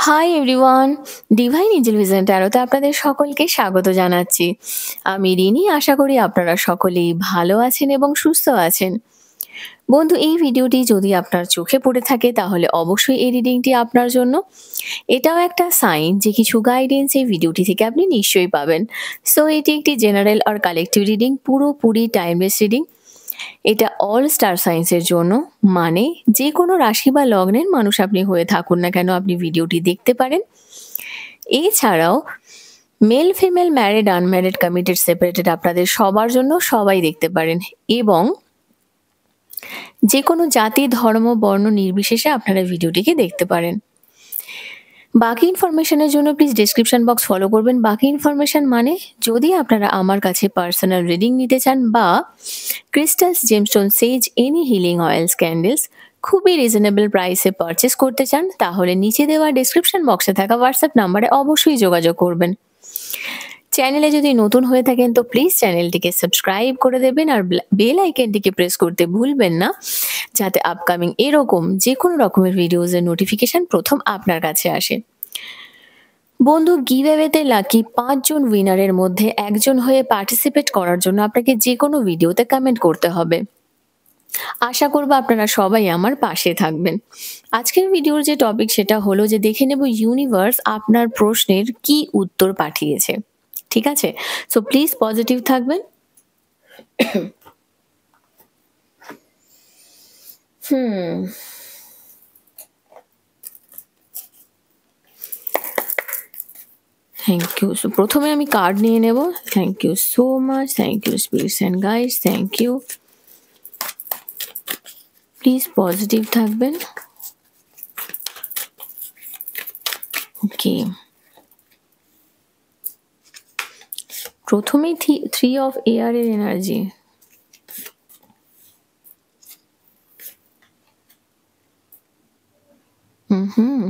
High everyone, divine angel vision ট্যারোতে আপনাদের সকলকে স্বাগত জানাচ্ছি। আমি রিনি, আশা করি আপনারা সকলেই ভালো আছেন এবং সুস্থ আছেন। বন্ধু, এই ভিডিওটি যদি আপনার চোখে পড়ে থাকে তাহলে অবশ্যই এই রিডিংটি আপনার জন্য। এটাও একটা সাইন যে কিছু গাইডেন্স এই ভিডিওটি থেকে আপনি নিশ্চয়ই পাবেন। সো এটি একটি জেনারেল আর কালেকটিভ রিডিং, পুরোপুরি টাইমলেস রিডিং। এটা অল স্টার সাইন্সের জন্য, মানে যে কোনো রাশি বা লগ্নের মানুষ আপনি হয়ে থাকুন না কেন আপনি ভিডিওটি দেখতে পারেন। এছাড়াও male, female, married, unmarried, committed, separated আপনাদের সবার জন্য সবাই দেখতে পারেন, এবং যে কোনো জাতি, ধর্ম, বর্ণ নির্বিশেষে আপনারা ভিডিওটিকে দেখতে পারেন। বাকি ইনফরমেশনের জন্য প্লিজ ডেসক্রিপশন বক্স ফলো করবেন। বাকি ইনফরমেশন মানে যদি আপনারা আমার কাছে পার্সোনাল রিডিং নিতে চান বা ক্রিস্টালস, জেমস্টোন, সেজ, এনি হিলিং অয়েলস, ক্যান্ডেলস খুবই রিজনেবল প্রাইসে পারচেস করতে চান, তাহলে নিচে দেওয়া ডেসক্রিপশন বক্সে থাকা হোয়াটসঅ্যাপ নাম্বারে অবশ্যই যোগাযোগ করবেন। চ্যানেলে যদি নতুন হয়ে থাকেন তো প্লিজ চ্যানেলটিকে সাবস্ক্রাইব করে দেবেন আর বেল আইকনটিকে প্রেস করতে ভুলবেন না, যাতে আপকামিং এরকম যে কোনো রকমের ভিডিওজের নোটিফিকেশন প্রথম আপনার কাছে আসে। বন্ধু, গিভঅ্যাওয়েতে লাকি 5 জন উইনারের মধ্যে একজন হয়ে পার্টিসিপেট করার জন্য আপনাকে যে কোনো ভিডিওতে কমেন্ট করতে হবে। আশা করব আপনারা সবাই আমার পাশে থাকবেন। আজকের ভিডিওর যে টপিক সেটা হলো যে দেখে নেব ইউনিভার্স আপনার প্রশ্নের কি উত্তর পাঠিয়েছে। ঠিক আছে? সো প্লিজ পজিটিভ থাকবেন। Thank you. সো প্রথমে আমি কার্ড নিয়ে নেব। Thank you so much, thank you spirits and guides, thank you. Please positive থাকবেন। ওকে, প্রথমেই 3 অফ এয়ার এর এনার্জি। Hmm,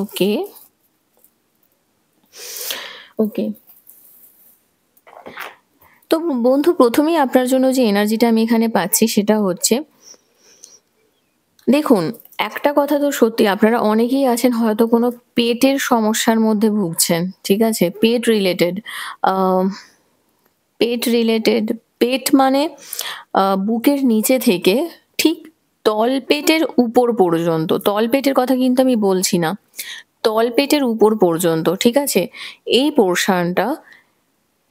okay okay. তো বন্ধু, প্রথমেই আপনার জন্য যে এনার্জিটা আমি এখানে পাচ্ছি সেটা হচ্ছে, দেখুন, একটা কথা তো সত্যি, আপনারা অনেকেই আছেন হয়তো কোনো পেটের সমস্যার মধ্যে ভুগছেন। ঠিক আছে? পেট রিলেটেড, পেট রিলেটেড, পেট মানে বুকের নিচে থেকে ঠিক তলপেটের উপর পর্যন্ত। তলপেটের কথা কিন্তু আমি বলছি না, তলপেটের উপর পর্যন্ত। ঠিক আছে? এই পোর্শনটা,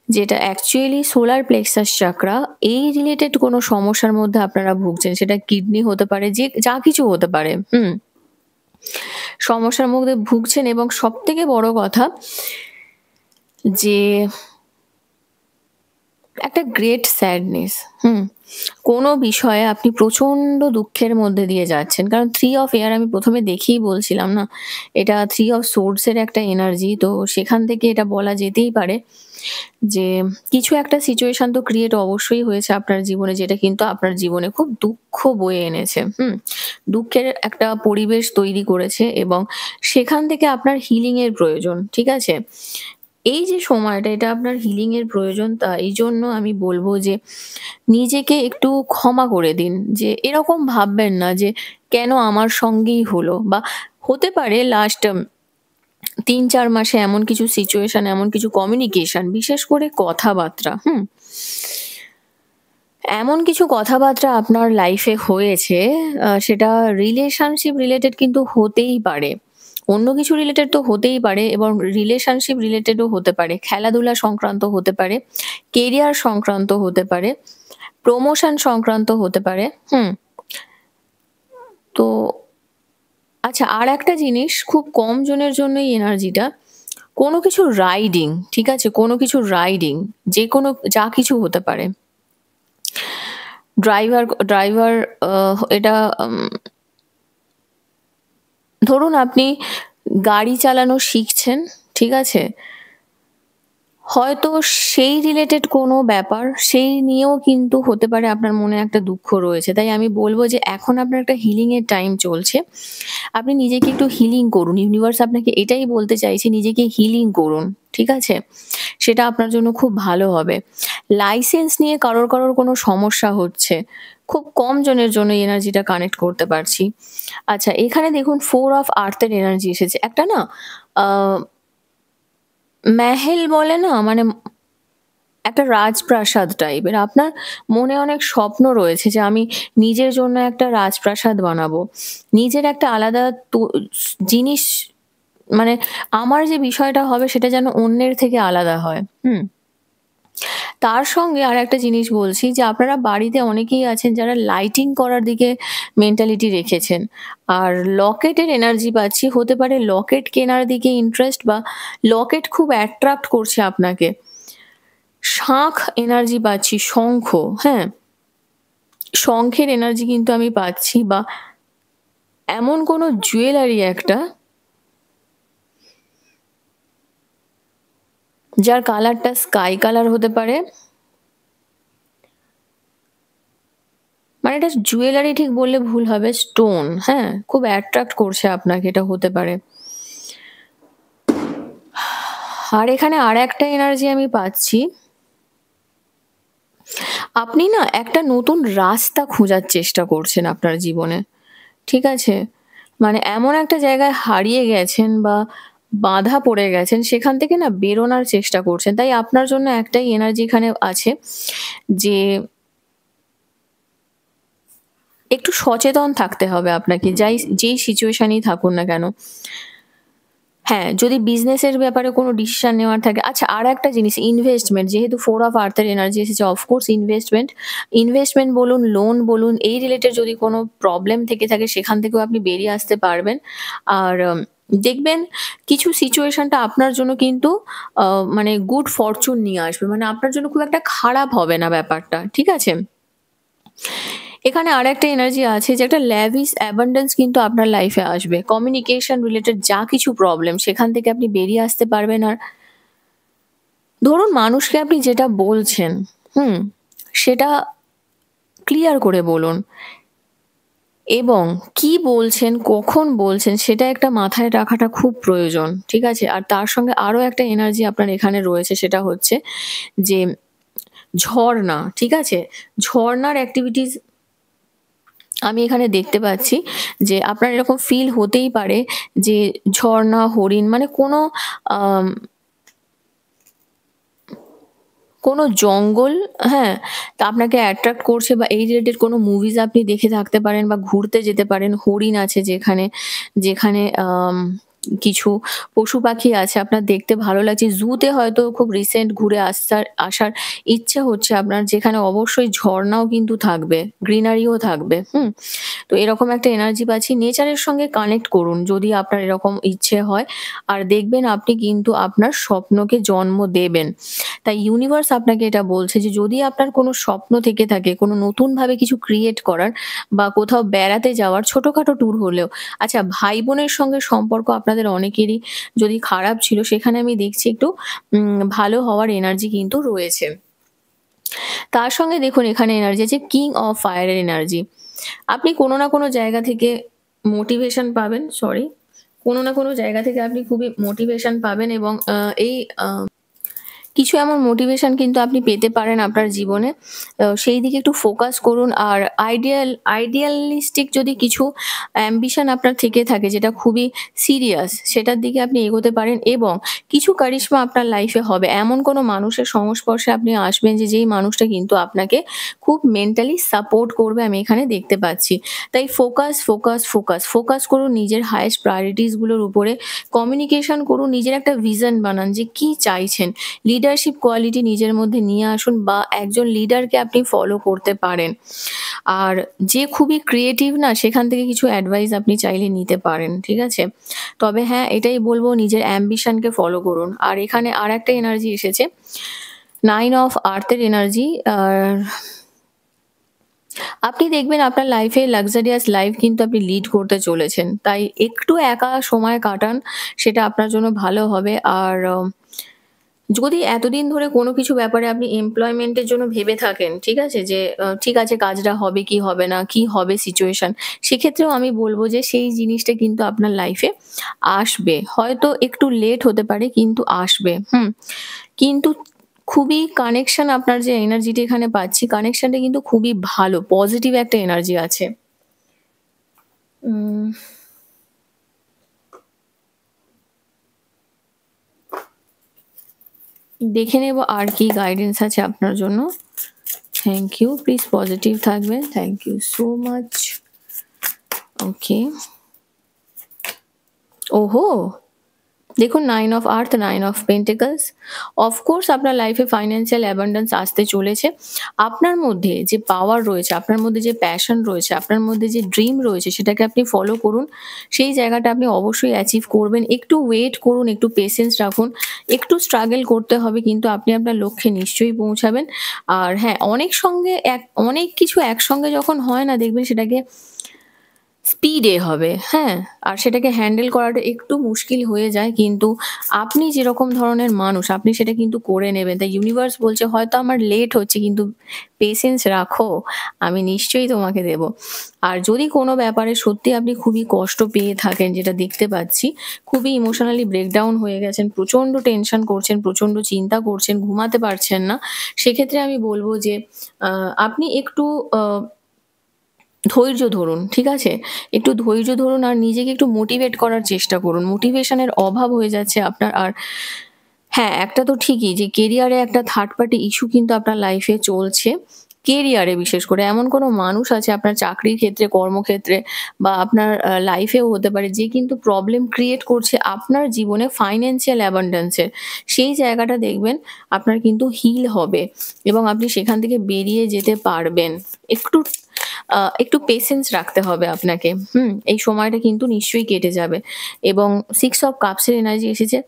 যেটা অ্যাকচুয়ালি সোলার প্লেক্সাস চাকরা, এই রিলেটেড কোনো সমস্যার মধ্যে আপনারা ভুগছেন। সেটা কিডনি হতে পারে, যে যা কিছু হতে পারে। সমস্যার মধ্যে ভুগছেন, এবং সবথেকে বড় কথা যে একটা গ্রেট স্যাডনেস, কোনো বিষয়ে আপনি প্রচন্ড দুঃখের মধ্যে দিয়ে যাচ্ছেন। কারণ 3 অফ এয়ার আমি প্রথমে দেখেই বলছিলাম না, এটা 3 অফ সোর্ডস এর একটা এনার্জি। তো সেখান থেকে এটা বলা যেতেই পারে যে কিছু একটা সিচুয়েশন তো ক্রিয়েট অবশ্যই হয়েছে আপনার জীবনে, যেটা কিন্তু আপনার জীবনে খুব দুঃখ বয়ে এনেছে। দুঃখের একটা পরিবেশ তৈরি করেছে, এবং সেখান থেকে আপনার হিলিং এর প্রয়োজন। ঠিক আছে? এই যে সময়টা, এটা আপনার হিলিং এর প্রয়োজন। এই জন্য আমি বলবো যে নিজেকে একটু ক্ষমা করে দিন। যে এরকম ভাববেন না যে কেন আমার সঙ্গেই হলো, বা হতে পারে লাস্ট 3-4 মাসে এমন কিছু সিচুয়েশন, এমন কিছু কমিউনিকেশন, বিশেষ করে কথাবার্তা, এমন কিছু কথাবার্তা আপনার লাইফে হয়েছে, সেটা রিলেশনশিপ রিলেটেড কিন্তু হতেই পারে, অন্য কিছু রিলেটেড তো হতেই পারে, এবং রিলেশনশিপ রিলেটেডও হতে পারে, খেলাধুলা সংক্রান্ত হতে পারে, কেরিয়ার সংক্রান্ত হতে পারে, প্রমোশন সংক্রান্ত হতে পারে। তো আচ্ছা, আর একটা জিনিস, খুব কম জনের জন্য এই এনার্জিটা, কোনো কিছু রাইডিং। ঠিক আছে? কোনো কিছু রাইডিং, যে কোনো যা কিছু হতে পারে। ড্রাইভার ড্রাইভার এটা ধরুন আপনি গাড়ি চালানো শিখছেন। ঠিক আছে? হয়তো সেই রিলেটেড কোনো ব্যাপার, সেই নিয়েও কিন্তু হতে পারে আপনার মনে একটা দুঃখ রয়েছে। তাই আমি বলব যে এখন আপনার একটা হিলিং এর টাইম চলছে। আপনি নিজেকে একটু হিলিং করুন। ইউনিভার্স আপনাকে এটাই বলতে চাইছে, নিজেকে হিলিং করুন। ঠিক আছে? সেটা আপনার জন্য খুব ভালো হবে। লাইসেন্স নিয়ে কারোর কোনো সমস্যা হচ্ছে। খুব কম জনের জন্য এই এনার্জিটা কানেক্ট করতে পারছি। আচ্ছা, এখানে দেখুন 4 অফ আর্থ এর এনার্জি এসেছে। একটা না আ মেহেল বলে না? মানে একটা রাজপ্রাসাদ টাইপের। আপনার মনে অনেক স্বপ্ন রয়েছে যে আমি নিজের জন্য একটা রাজপ্রাসাদ বানাবো। নিজের একটা আলাদা তু জিনিস, মানে আমার যে বিষয়টা হবে সেটা যেন অন্যের থেকে আলাদা হয়। হুম? তার সঙ্গে আরেকটা জিনিস বলছি যে আপনারা বাড়িতে অনেকেই আছেন যারা লাইটিং করার দিকে মেন্টালিটি রেখেছেন। আর লকেটের এনার্জি পাচ্ছি, হতে পারে লকেট কেনার দিকে ইন্টারেস্ট, বা লকেট খুব অ্যাট্রাক্ট করছে আপনাকে। শাঁখ এনার্জি পাচ্ছি, শঙ্খ, হ্যাঁ? শঙ্খের এনার্জি কিন্তু আমি পাচ্ছি, বা এমন কোনো জুয়েলারি একটা যার কালারটা স্কাই কালার হতে পারে। মানে এটা জুয়েলারি ঠিক বললে ভুল হবে, স্টোন, হ্যাঁ? খুব অ্যাট্রাক্ট করছে আপনাকে, এটা হতে পারে। আর এখানে আরেকটা এনার্জি আমি পাচ্ছি, আপনি না একটা নতুন রাস্তা খোঁজার চেষ্টা করছেন আপনার জীবনে। ঠিক আছে? মানে এমন একটা জায়গায় হারিয়ে গেছেন বা বাঁধা পড়ে গেছেন, সেখান থেকে না বেরোনার চেষ্টা করছেন। তাই আপনার জন্য একটাই এনার্জি এখানে আছে যে একটু সচেতন থাকতে হবে আপনাকে, যেই সিচুয়েশনেই থাকুন না কেন। হ্যাঁ, যদি বিজনেসের ব্যাপারে কোনো ডিসিশন নেওয়ার থাকে, আচ্ছা আরেকটা জিনিস, ইনভেস্টমেন্ট, যেহেতু 4 অফ আর্থ এর এনার্জি এসেছে, অফকোর্স ইনভেস্টমেন্ট বলুন, লোন বলুন, এই রিলেটেড যদি কোনো প্রবলেম থেকে থাকে সেখান থেকেও আপনি বেরিয়ে আসতে পারবেন। আর দেখবেন কিছু সিচুয়েশনটা আপনার জন্য কিন্তু আ মানে গুড ফরচুন নিয়ে আসবে। মানে আপনার জন্য খুব একটা খারাপ হবে না ব্যাপারটা। ঠিক আছে? এখানে আরেকটা এনার্জি আছে যে একটা lavish abundance কিন্তু আপনার লাইফে আসবে। কমিউনিকেশন রিলেটেড যা কিছু প্রবলেম সেখান থেকে আপনি বেরিয়ে আসতে পারবেন। আর ধরুন মানুষকে আপনি যেটা বলছেন, হুম? সেটা ক্লিয়ার করে বলুন, এবং কি বলছেন, কখন বলছেন সেটা একটা মাথায় রাখাটা খুব প্রয়োজন। ঠিক আছে? আর তার সঙ্গে আরো একটা এনার্জি আপনার এখানে রয়েছে, সেটা হচ্ছে যে ঝরনা, ঠিক আছে? ঝরনার এক্টিভিটিস আমি এখানে দেখতে পাচ্ছি যে আপনার এরকম ফিল হতেই পারে যে ঝরনা, হরিণ, মানে আম কোনো জঙ্গল, হ্যাঁ? তা আপনাকে অ্যাট্রাক্ট করছে, বা এই রিলেটেড কোনো মুভিজ আপনি দেখে থাকতে পারেন বা ঘুরতে যেতে পারেন। হরিণ আছে যেখানে, যেখানে কিছু পশু-পাখি আছে আপনার দেখতে ভালো লাগছে। জুতে হয়তো খুব রিসেন্ট ঘুরে আসার ইচ্ছে হচ্ছে আপনার, যেখানে অবশ্যই ঝরনাও কিন্তু থাকবে, গ্রিনারিও থাকবে, হুম? তো এরকম একটা এনার্জি পাচ্ছি। নেচারের সঙ্গে কানেক্ট করুন যদি আপনার এরকম ইচ্ছে হয়। আর দেখবেন আপনি কিন্তু আপনার স্বপ্নকে জন্ম দেবেন। তাই ইউনিভার্স আপনাকে এটা বলছে যে যদি আপনার কোনো স্বপ্ন থেকে থাকে, কোনো নতুনভাবে কিছু ক্রিয়েট করার, বা কোথাও বেড়াতে যাওয়ার, ছোটখাটো ট্যুর হলেও। আচ্ছা, ভাই-বোনের সঙ্গে সম্পর্ক আপনাদের অনেকেরই যদি খারাপ ছিল, সেখানে আমি দেখছি একটু ভালো হওয়ার এনার্জি কিন্তু রয়েছে। তার সঙ্গে দেখুন এখানে এনার্জি আছে কিং অফ ফায়ার এর এনার্জি। আপনি কোনো না কোনো জায়গা থেকে মোটিভেশন পাবেন, সরি। কোনো না কোনো জায়গা থেকে আপনি খুবই মোটিভেশন পাবেন, এবং এই আ কিছু এমন মোটিভেশন কিন্তু আপনি পেতে পারেন আপনার জীবনে। সেই দিকে একটু ফোকাস করুন। আর আইডিয়ালিস্টিক যদি কিছু অ্যাম্বিশন আপনার থেকে থাকে যেটা খুবই সিরিয়াস, সেটার দিকে আপনি এগোতে পারেন, এবং কিছু কারিশমা আপনার লাইফে হবে। এমন কোনো মানুষের সংস্পর্শে আপনি আসবেন যে যেই মানুষটা কিন্তু আপনাকে খুব মেন্টালি সাপোর্ট করবে, আমি এখানে দেখতে পাচ্ছি। তাই ফোকাস করুন নিজের হাইয়েস্ট প্রায়োরিটিস গুলোর উপরে। কমিউনিকেশন করুন, নিজের একটা ভিশন বানান যে কি চাইছেন। লিডারশিপ কোয়ালিটি নিজের মধ্যে নিয়ে আসুন, বা একজন লিডারকে আপনি ফলো করতে পারেন। আর যে খুবই ক্রিয়েটিভ না, সেখান থেকে কিছু অ্যাডভাইস আপনি চাইলে নিতে পারেন। ঠিক আছে? তবে হ্যাঁ, এটাই বলব, নিজের অ্যাম্বিশনকে ফলো করুন। আর এখানে আরেকটা এনার্জি এসেছে, 9 অফ আর্থ এর এনার্জি। আর আপনি দেখবেন আপনার লাইফে লাক্সারিয়াস লাইফ কিন্তু আপনি লিড করতে চলেছেন। তাই একটু একা সময় কাটান, সেটা আপনার জন্য ভালো হবে। আর যদি এতদিন ধরে কোনো কিছু ব্যাপারে আপনি এমপ্লয়মেন্টের জন্য ভেবে থাকেন, ঠিক আছে? যে ঠিক আছে কাজটা হবে কি হবে না, কি হবে সিচুয়েশন? সেক্ষেত্রেও আমি বলব যে সেই জিনিসটা কিন্তু আপনার লাইফে আসবে। হয়তো একটু লেট হতে পারে কিন্তু আসবে। কিন্তু খুবই কানেকশন আপনার যে এনার্জিটা এখানে পাচ্ছি, কানেকশনটা কিন্তু খুবই ভালো। পজিটিভ একটা এনার্জি আছে। উম দেখে নেব আর কি গাইডেন্স আছে আপনার জন্য। Thank you. প্লিজ পজিটিভ থাকবেন। Thank you so much. Okay. ওহো! দেখুন 9 of earth, 9 of pentacles. Of course আপনার লাইফে ফাইন্যান্সিয়াল অ্যাবান্ডেন্স আসতে চলেছে। আপনার মধ্যে যে পাওয়ার রয়েছে, আপনার মধ্যে যে প্যাশন রয়েছে, আপনার মধ্যে যে ড্রিম রয়েছে সেটাকে আপনি ফলো করুন। সেই জায়গাটা আপনি অবশ্যই অ্যাচিভ করবেন। একটু ওয়েট করুন, একটু পেশেন্স রাখুন। একটু স্ট্রাগল করতে হবে কিন্তু আপনি আপনার লক্ষ্যে নিশ্চয়ই পৌঁছাবেন। আর হ্যাঁ, অনেক কিছু একসঙ্গে যখন হয় না দেখবেন সেটাকে স্পিডে হবে, হ্যাঁ? আর সেটাকে হ্যান্ডেল করাটা একটু মুশকিল হয়ে যায়। কিন্তু আপনি যেরকম ধরনের মানুষ আপনি সেটা কিন্তু করে নেবেন। তাই ইউনিভার্স বলছে হয়তো আমার লেট হচ্ছে কিন্তু পেশেন্স রাখো, আমি নিশ্চয়ই তোমাকে দেব। আর যদি কোনো ব্যাপারে সত্যি আপনি খুবই কষ্ট পেয়ে থাকেন যেটা দেখতে পাচ্ছি, খুবই ইমোশনালি ব্রেকডাউন হয়ে গেছেন, প্রচণ্ড টেনশন করছেন, প্রচণ্ড চিন্তা করছেন, ঘুমাতে পারছেন না। সেক্ষেত্রে আমি বলব যে আপনি একটু আ ধৈর্য ধরুন, ঠিক আছে? একটু ধৈর্য ধরুন আর নিজেকে একটু মোটিভেট করার চেষ্টা করুন। মোটিভেশনের অভাব হয়ে যাচ্ছে আপনার। আর হ্যাঁ, একটা তো ঠিকই যে কেরিয়ারে একটা থার্ড পার্টি ইস্যু কিন্তু আপনার লাইফে চলছে। কেরিয়ারে বিশেষ করে এমন কোনো মানুষ আছে আপনার চাকরির ক্ষেত্রে, কর্মক্ষেত্রে বা আপনার লাইফেও হতে পারে যে কিন্তু প্রবলেম ক্রিয়েট করছে আপনার জীবনে ফাইন্যান্সিয়াল অ্যাবান্ডেন্স এর। সেই জায়গাটা দেখবেন আপনার কিন্তু হিল হবে এবং আপনি সেখান থেকে বেরিয়ে যেতে পারবেন। একটু একটু পেশেন্স রাখতে হবে আপনাকে। এই সময়টা কিন্তু নিশ্চয়ই কেটে যাবে এবং 6 অফ কাপস এর এনার্জি এসেছে।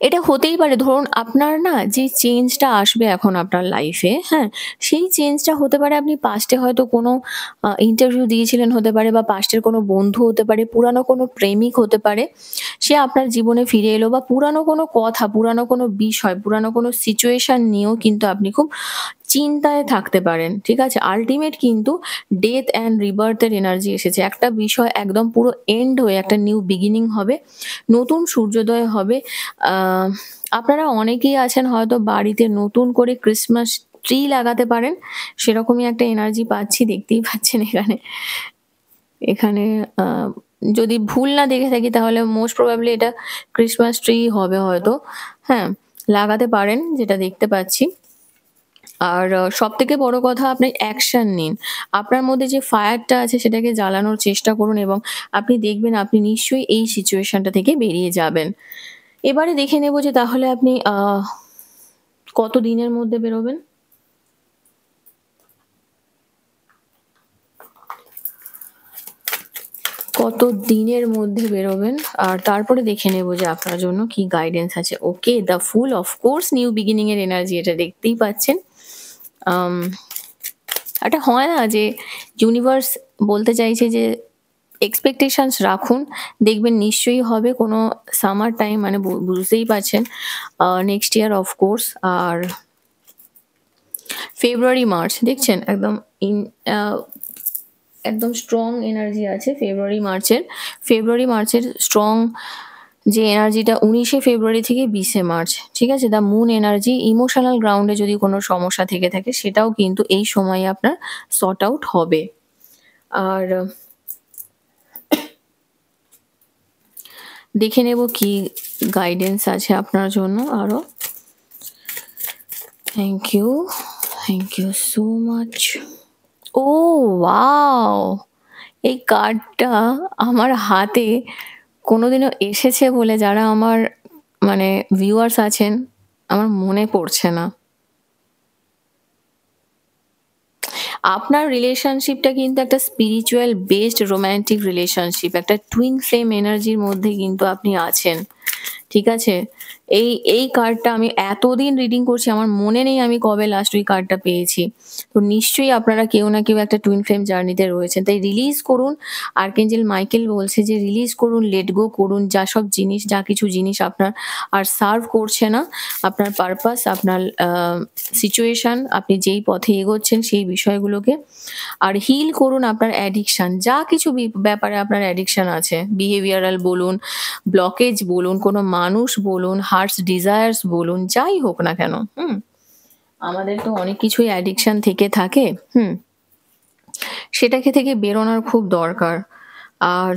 এটা হতেই পারে ধরুন আপনার না যে চেঞ্জটা আসবে এখন আপনার লাইফে, হ্যাঁ? সেই চেঞ্জটা হতে পারে আপনি পাস্টে হয়তো কোনো ইন্টারভিউ দিয়েছিলেন হতে পারে বা পাস্টের কোনো বন্ধু হতে পারে, পুরানো কোনো প্রেমিক হতে পারে। সে আপনার জীবনে ফিরে এলো বা পুরানো কোনো কথা, পুরানো কোনো বিষয়, পুরানো কোনো সিচুয়েশন নিয়েও কিন্তু আপনি খুব চিন্তায় থাকতে পারেন। ঠিক আছে? আল্টিমেট কিন্তু ডেথ অ্যান্ড রিবার্থ এর এনার্জি এসেছে। একটা বিষয় একদম পুরো এন্ড হয়ে একটা নিউ বিগিনিং হবে। নতুন সূর্যোদয় হবে। আ আপনারা অনেকেই আছেন হয়তো বাড়িতে নতুন করে ক্রিসমাস ট্রি লাগাতে পারেন। সেরকমই একটা এনার্জি পাচ্ছি, দেখতেই পাচ্ছেন এখানে। এখানে আ যদি ভুল না দেখে থাকি তাহলে মোস্ট প্রবাবলি এটা ক্রিসমাস ট্রি হবে হয়তো। হ্যাঁ, লাগাতে পারেন যেটা দেখতে পাচ্ছি। আর সবথেকে বড় কথা আপনি অ্যাকশন নিন। আপনার মধ্যে যে ফায়ারটা আছে সেটাকে জ্বালানোর চেষ্টা করুন এবং আপনি দেখবেন আপনি নিশ্চয়ই এই সিচুয়েশনটা থেকে বেরিয়ে যাবেন। এবারে দেখে নেব যে তাহলে আপনি কত দিনের মধ্যে বেরোবেন? কত দিনের মধ্যে বেরোবেন? আর তারপরে দেখে নেব যে আপনার জন্য কি গাইডেন্স আছে। Okay, the fool of course new beginning এর এনার্জি এটা দেখতেই পাচ্ছেন। আম একটা হয় না যে ইউনিভার্স বলতে চাইছে যে এক্সপেকটেশনস রাখুন। দেখবেন নিশ্চয়ই হবে কোনো সামার টাইম মানে বুঝতেই পারছেন নেক্সট ইয়ার অফ কোর্স। আর ফেব্রুয়ারি, মার্চ দেখছেন একদম ইন আ একদম স্ট্রং এনার্জি আছে ফেব্রুয়ারি, মার্চের। ফেব্রুয়ারি, মার্চের স্ট্রং যে এনার্জিটা ১৯শে ফেব্রুয়ারি থেকে ২০শে মার্চ, ঠিক আছে? দ্য মুন এনার্জি ইমোশনাল গ্রাউন্ডে যদি কোনো সমস্যা থেকে থাকে সেটাও কিন্তু এই সময়ে আপনার সর্ট আউট হবে। আর দেখে নেব কি গাইডেন্স আছে আপনার জন্য আরো। Thank you, thank you so much. Oh wow! এই কার্ডটা আমার হাতে কোনোদিনও এসেছে বলে যারা আমার মানে ভিউয়ার্স আছেন, আমার মনে পড়ছে না। আপনার রিলেশনশিপটা কিন্তু একটা স্পিরিচুয়াল বেসড রোমান্টিক রিলেশনশিপ। একটা টুইন ফ্লেম এনার্জির মধ্যে কিন্তু আপনি আছেন। ঠিক আছে? এই এই কার্ডটা আমি এতদিন রিডিং করছি, আমার মনে নেই আমি কবে লাস্ট ওই কার্ডটা পেয়েছি। তো নিশ্চয়ই আপনারা কেউ না কেউ একটা টুইন ফ্লেম জার্নিতে রয়েছেন। তাই রিলিজ করুন। আর্কএঞ্জেল মাইকেল বলছে যে রিলিজ করুন, লেট গো করুন। যা কিছু জিনিস আপনার আর সার্ভ করছে না, আপনার পারপাস, আপনার সিচুয়েশন, আপনি যেই পথে এগোচ্ছেন সেই বিষয়গুলোকে। আর হিল করুন আপনার অ্যাডিকশন। যা কিছু ব্যাপারে আপনার অ্যাডিকশন আছে, বিহেভিয়ারাল বলুন, ব্লকেজ বলুন, কোনো মানুষ বলুন, হার্টস ডিজায়ার্স বলুন, যাই হোক না কেন, আমাদের তো অনেক কিছুই অ্যাডিকশন থেকে থাকে, সেটাকে থেকে বেরোনোর খুব দরকার। আর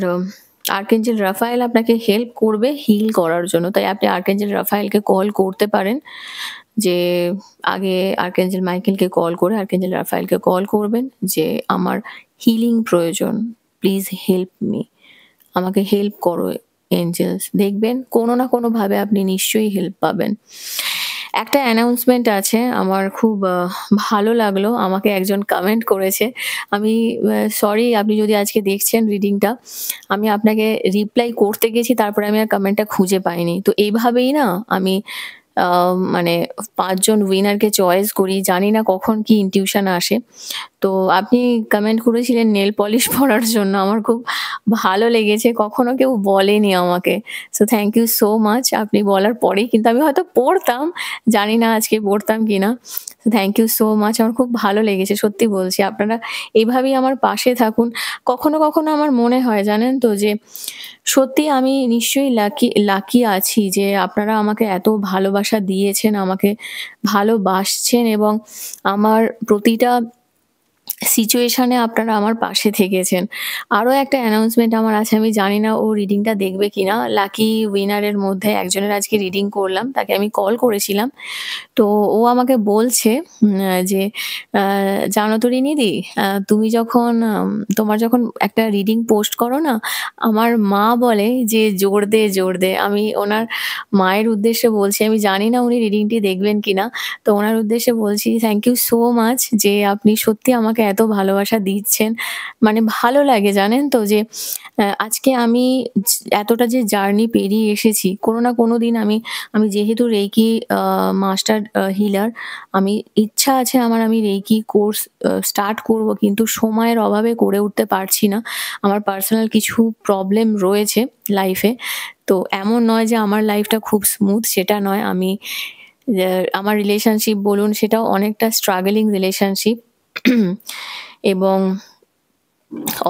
আর্কএঞ্জেল রাফায়েল আপনাকে হেল্প করবে হিল করার জন্য। তাই আপনি আর্কএঞ্জেল রাফায়েলকে কল করতে পারেন, যে আগে আর্কএঞ্জেল মাইকেলকে কল করে আর্কএঞ্জেল রাফায়েলকে কল করবেন যে আমার হিলিং প্রয়োজন, প্লিজ হেল্প মি, আমাকে হেল্প করো এঞ্জেলস। দেখবেন কোনো না কোনোভাবে আপনি নিশ্চয়ই হেল্প পাবেন। একটা অ্যানাউন্সমেন্ট আছে, আমার খুব ভালো লাগলো। আমাকে একজন কমেন্ট করেছে। আমি সরি, আপনি যদি আজকে দেখছেন রিডিংটা, আমি আপনাকে রিপ্লাই করতে গেছি, তারপরে আমি আর কমেন্টটা খুঁজে পাইনি। তো এইভাবেই না আমি মানে ৫ জন উইনারকে চয়েস করি। জানি না কখন কি ইনটিউশন আসে। তো আপনি কমেন্ট করেছিলেন নেল পলিশ পরার জন্য। আমার খুব ভালো লেগেছে। কখনো কেউ বলেনি আমাকে। So thank you so much. আপনি বলার পরেই কিন্তু আমি হয়তো পড়তাম। জানি না আজকে পড়তাম কিনা। Thank you so much. আমার খুব ভালো লেগেছে। সত্যি বলছি। আপনারা এভাবেই আমার পাশে থাকুন। কখনো, কখনো আমার মনে হয় জানেন তো যে সত্যি আমি নিশ্চয়ই লাকি আছি যে আপনারা আমাকে এত ভালোবাসা দিয়েছেন, আমাকে ভালোবাসছেন এবং আমার প্রতিটা সিচুয়েশনে আপনারা আমার পাশে থেকেছেন। আরো একটা অ্যানাউন্সমেন্ট আমার আছে, আমি জানি না ও রিডিংটা দেখবে কিনা। লাকি উইনারের মধ্যে একজনের আজকে রিডিং করলাম, তাকে আমি কল করেছিলাম। তো ও আমাকে বলছে যে জানো তো রিনিদি, তুমি যখন তোমার যখন একটা রিডিং পোস্ট করো না, আমার মা বলে যে জোর দে, জোর দে। আমি ওনার মায়ের উদ্দেশ্যে বলছি, আমি জানি না উনি রিডিংটি দেখবেন কিনা। তো ওনার উদ্দেশ্যে বলছি থ্যাংক ইউ সো মাচ যে আপনি সত্যি আমাকে এত ভালোবাসা দিচ্ছেন। মানে ভালো লাগে জানেন তো যে আজকে আমি এতটা যে জার্নি পেরিয়ে এসেছি, কোনো না কোনো দিন আমি যেহেতু রেকি মাস্টার হিলার, আমি ইচ্ছা আছে আমার, আমি রেকি কোর্স স্টার্ট করব, কিন্তু সময়ের অভাবে করে উঠতে পারছি না। আমার পার্সোনাল কিছু প্রবলেম রয়েছে লাইফে। তো এমন নয় যে আমার লাইফটা খুব স্মুথ, সেটা নয়। আমার রিলেশনশিপ বলুন, সেটাও অনেকটা স্ট্রাগলিং রিলেশনশিপ। এবং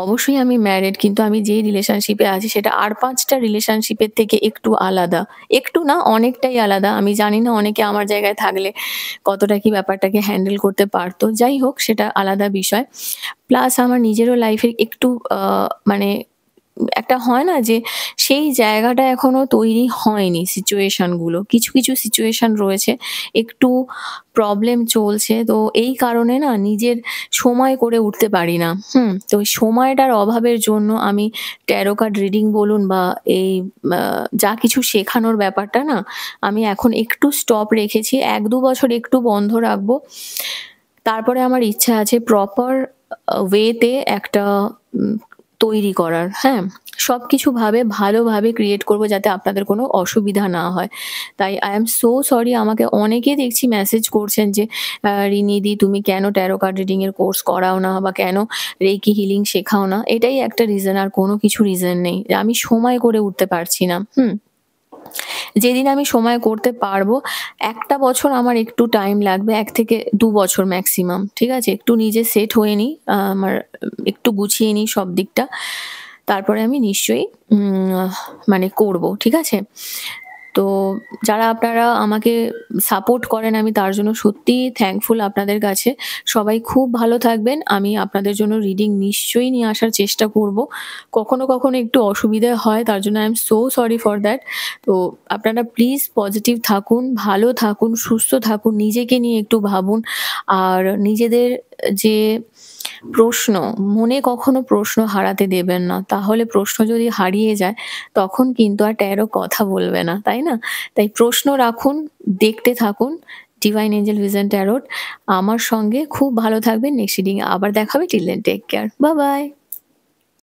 অবশ্যই আমি ম্যারিড, কিন্তু আমি যেই রিলেশনশিপে আছি সেটা আর ৫ টা রিলেশনশিপের থেকে একটু আলাদা। একটু না, অনেকটাই আলাদা। আমি জানি না অনেকে আমার জায়গায় থাকলে কতটা কি ব্যাপারটাকে হ্যান্ডেল করতে পারত। যাই হোক, সেটা আলাদা বিষয়। প্লাস আমার নিজেরও লাইফে একটু মানে একটা হয় না যে সেই জায়গাটা এখনো তৈরি হয়নি সিচুয়েশন গুলো। কিছু, কিছু সিচুয়েশন রয়েছে, একটু প্রবলেম চলছে। তো এই কারণে না নিজের সময় করে উঠতে পারি না। তো ওই সময়টার অভাবের জন্য আমি ট্যারো কার্ড রিডিং বলুন বা এই যা কিছু শেখানোর ব্যাপারটা না আমি এখন একটু স্টপ রেখেছি। ১-২ বছর একটু বন্ধ রাখবো। তারপরে আমার ইচ্ছা আছে প্রপার ওয়েতে একটা উম তৈরি করার, হ্যাঁ? সবকিছু ভালোভাবে ক্রিয়েট করব যাতে আপনাদের কোনো অসুবিধা না হয়। তাই আই এম সো সরি, আমাকে অনেকেই দেখছি মেসেজ করছেন যে "রিনিদি, তুমি কেন ট্যারো কার্ড রিডিং এর কোর্স করাও না বা কেন রেকি হিলিং শেখাও না?" এটাই একটা রিজন, আর কোনো কিছু রিজন নেই। আমি সময় করে উঠতে পারছি না। যেদিন আমি সময় করতে পারবো, ১ টা বছর আমার একটু টাইম লাগবে, ১ থেকে ২ বছর ম্যাক্সিমাম। ঠিক আছে? একটু নিজে সেট হয়ে নিই। আমার একটু গুছিয়ে নিই সব দিকটা। তারপরে আমি নিশ্চয়ই মানে করব। ঠিক আছে? তো যারা আপনারা আমাকে সাপোর্ট করেন, আমি তার জন্য সত্যিই থ্যাঙ্কফুল আপনাদের কাছে। সবাই খুব ভালো থাকবেন। আমি আপনাদের জন্য রিডিং নিশ্চয়ই নিয়ে আসার চেষ্টা করব। কখনো, কখনো একটু অসুবিধে হয়, তার জন্য I am so sorry for that. তো আপনারা প্লিজ পজিটিভ থাকুন, ভালো থাকুন, সুস্থ থাকুন, নিজেকে নিয়ে একটু ভাবুন। আর নিজেদের যে প্রশ্ন, মনে কখনো প্রশ্ন হারাতে দেবেন না। তাহলে প্রশ্ন যদি হারিয়ে যায়, তখন কিন্তু আর ট্যারো কথা বলবে না, তাই না? তাই প্রশ্ন রাখুন, দেখতে থাকুন ডিভাইন এঞ্জেল ভিশন ট্যারোট। আমার সঙ্গে খুব ভালো থাকবেন। নেক্সট রিডিং এ আবার দেখা হবে। Till then take care. Bye by.